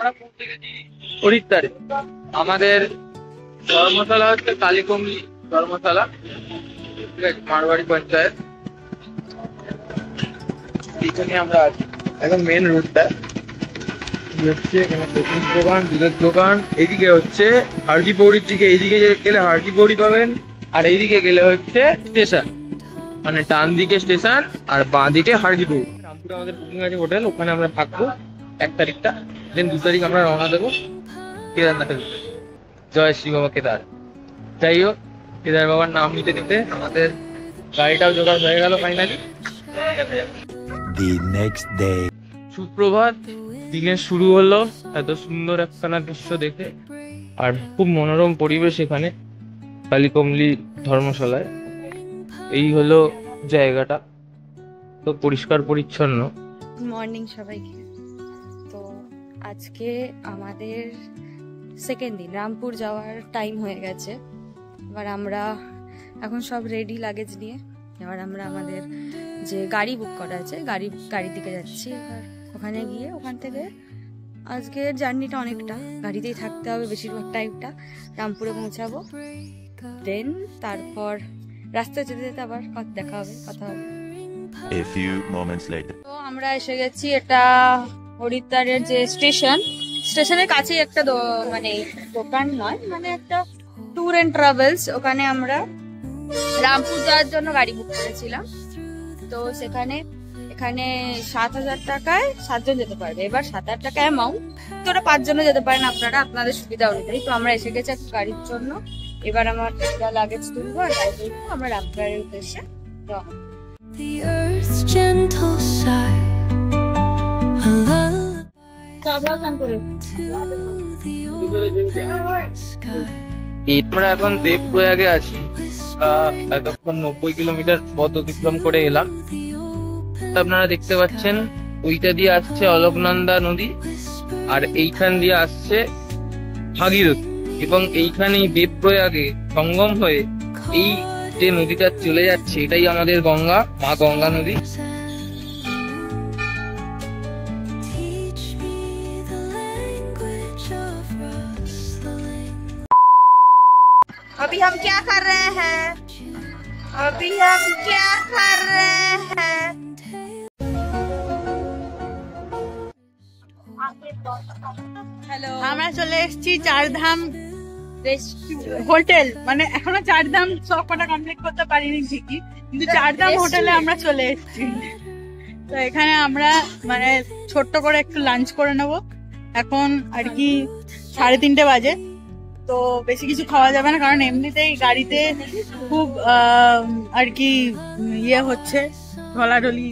আমরা পৌঁছে গেছি হরিদ্বারে। আমাদের ধর্মশালা হচ্ছে কালীকমলি ধর্মশালা, মারবাড়ি পঞ্চায়েত। এইখানে আমরা আছি, একদম মেন রোডটা হচ্ছে এখানে দোকান, দুধের দোকান। এইদিকে হচ্ছে হারকি পৌড়ির দিকে, এইদিকে গেলে হারকি পৌড়ি পাবেন, আর এইদিকে গেলে হচ্ছে স্টেশন, মানে ডান দিকে স্টেশন আর বাঁ দিকে হারকি পৌড়ি। রামপুরে আমাদের বুকিং আছে হোটেল, ওখানে আমরা থাকবো 1 তারিখটা। দেন 2 তারিখ আমরা রওনা দেবো কেদারনাথের। জয় শ্রী বাবা কেদার। যাই হোক, কেদার বাবার নাম নিতে নিতে আমাদের গাড়িটাও জোগাড় হয়ে গেল ফাইনালি। সুপ্রভাত, দিনের শুরু হলো এত সুন্দর একখানা দৃশ্য দেখে, আর খুব মনোরম পরিবেশ এখানে কালীকমলি ধর্মশালায়। এই হলো জায়গাটা, তো পরিষ্কার পরিচ্ছন্ন। মর্নিং সবাইকে। তো আজকে আমাদের সেকেন্ড দিন, রামপুর যাওয়ার টাইম হয়ে গেছে। এবার আমরা এখন সব রেডি লাগেজ নিয়ে, এবার আমরা আমাদের যে গাড়ি বুক করা আছে গাড়ির দিকে যাচ্ছি। এবার ওখানে গিয়ে ওখান থেকে আজকের জার্নিটা অনেকটা গাড়িতেই থাকতে হবে বেশিরভাগ টাইমটা, রামপুরে পৌঁছাবো। দেন তারপর রাস্তায় যেতে যেতে আবার দেখা হবে, কথা হবে। A few moments later. তো আমরা এসে গেছি, এটা হরিদ্বারের যে স্টেশনের কাছেই একটা মানে দোকান নয়, মানে একটা ট্যুর এন্ড ট্রাভেলস। ওখানে আমরা রামপুর যাওয়ার জন্য গাড়ি বুক করেছিলাম। তো এখানে 7,000 টাকায় 7 জন যেতে পারবে। এবার 7,000 টাকা অ্যামাউন্ট, তো ওরা 5 জনও যেতে পারেন আপনারা, আপনাদের সুবিধা অনুযায়ী। তো আমরা এসে গেছি একটা গাড়ির জন্য। এবার আমার লাগেজ তুলবো আর আমরা রামপুরের উদ্দেশ্যে রওনা। আমরা এখন দেবপ্রয়াগে আছি। এতক্ষণ 90 কিলোমিটার পথ অতিক্রম করে এলাম। আপনারা দেখতে পাচ্ছেন ওইটা দিয়ে আসছে অলকনন্দা নদী, আর এইখান দিয়ে আসছে ভাগীরথী, এবং এইখানেই দেবপ্রয়াগে সঙ্গম হয়ে এই যে নদীটা চলে যাচ্ছে, এটাই আমাদের গঙ্গা, মা গঙ্গা নদী। अभी हम क्या कर रहे हैं? হ্যালো, আমরা চলে এসেছি চারধাম হোটেল। মানে এখনো চারধাম সব কটা কমপ্লিট করতে পারিনি ঠিকই, কিন্তু চারধাম হোটেলে আমরা চলে এসেছি। তো এখানে আমরা মানে ছোট্ট করে একটু লাঞ্চ করে নেব। এখন আর কি 3:30 বাজে, তো বেশি কিছু খাওয়া যাবে না, কারণ এমনিতেই গাড়িতে খুব আর কি ইয়ে হচ্ছে, ঢলাঢলি।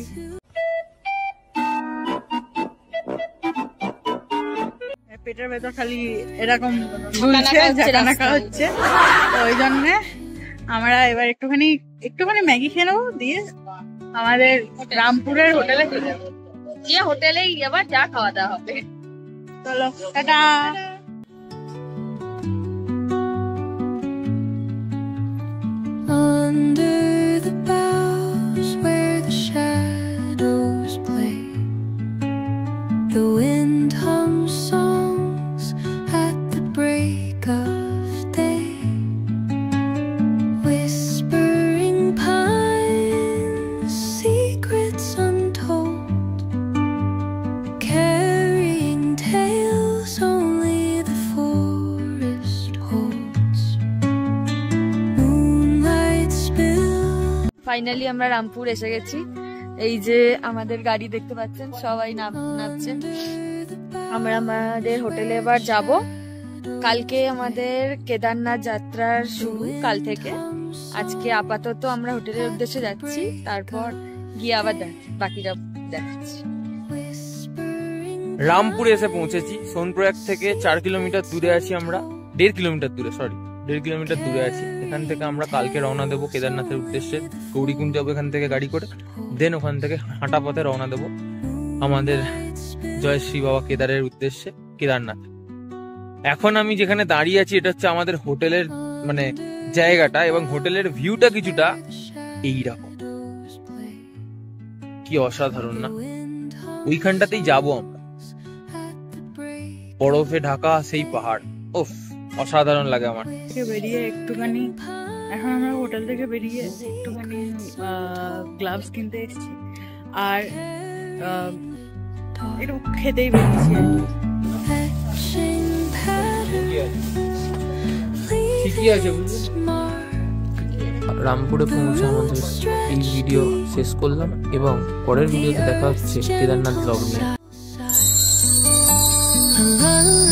পেটের ভেতর খালি এরকম ঝুলছে, ঝাঁকানাকা হচ্ছে। তো ওই জন্য আমরা এবার একটুখানি ম্যাগি খেয়ে নেবো, দিয়ে আমাদের রামপুরের হোটেলে চলে যাবো। গিয়ে হোটেলেই আবার যা খাওয়া দাওয়া হবে। চলো, tata. Under the boughs where the shadows play, the wind hums songs at the break of day, whispering pines, secrets untold, carrying tales only the forest holds. Finally আমরা রামপুর এসে গেছি। এই যে আমাদের গাড়ি দেখতে পাচ্ছেন, সবাই নামছেন। আমরা আমাদের হোটেলে এবার যাব। কালকে আমাদের কেদারনাথ যাত্রার শুরু, কাল থেকে। আজকে আপাতত আমরা হোটেলের উদ্দেশ্যে যাচ্ছি, তারপর গিয়ে আবার বাকিটা দেখাচ্ছি। রামপুরে এসে পৌঁছেছি। সোনপ্রয়াগ থেকে 4 কিলোমিটার দূরে আছি আমরা, 1.5 কিলোমিটার দূরে, 1.5 কিলোমিটার দূরে আছি। এখান থেকে আমরা কালকে রওনা দেবো কেদারনাথের উদ্দেশ্যে। গৌরীকুণ্ড যাবো এখান থেকে গাড়ি করে, দেন ওখান থেকে হাঁটা পথে রওনা দেবো আমাদের জয় শ্রী বাবা কেদারের উদ্দেশ্যে, কেদারনাথ। এখন আমি যেখানে দাঁড়িয়ে আছি এটা হচ্ছে আমাদের হোটেলের মানে জায়গাটা, এবং হোটেলের ভিউটা কিছুটা এইরকম। কি অসাধারণ না? ওইখানটাতেই যাবো আমরা। বরফে ঢাকা সেই পাহাড়, উফ অসাধারণ লাগে আমার। থেকে বেরিয়ে একটুখানি, এখন আমরা হোটেল থেকে বেরিয়ে একটুখানি গ্লাভস কিনতে এসেছি আর একটু খেতেই বেরিয়েছি আর কি। etching patterns ঠিকই আছে রামপুরে পৌঁছে আমাদের এই ভিডিও শেষ করলাম এবং পরের ভিডিওতে দেখা হচ্ছে কেদারনাথ ব্লগ নিয়ে। la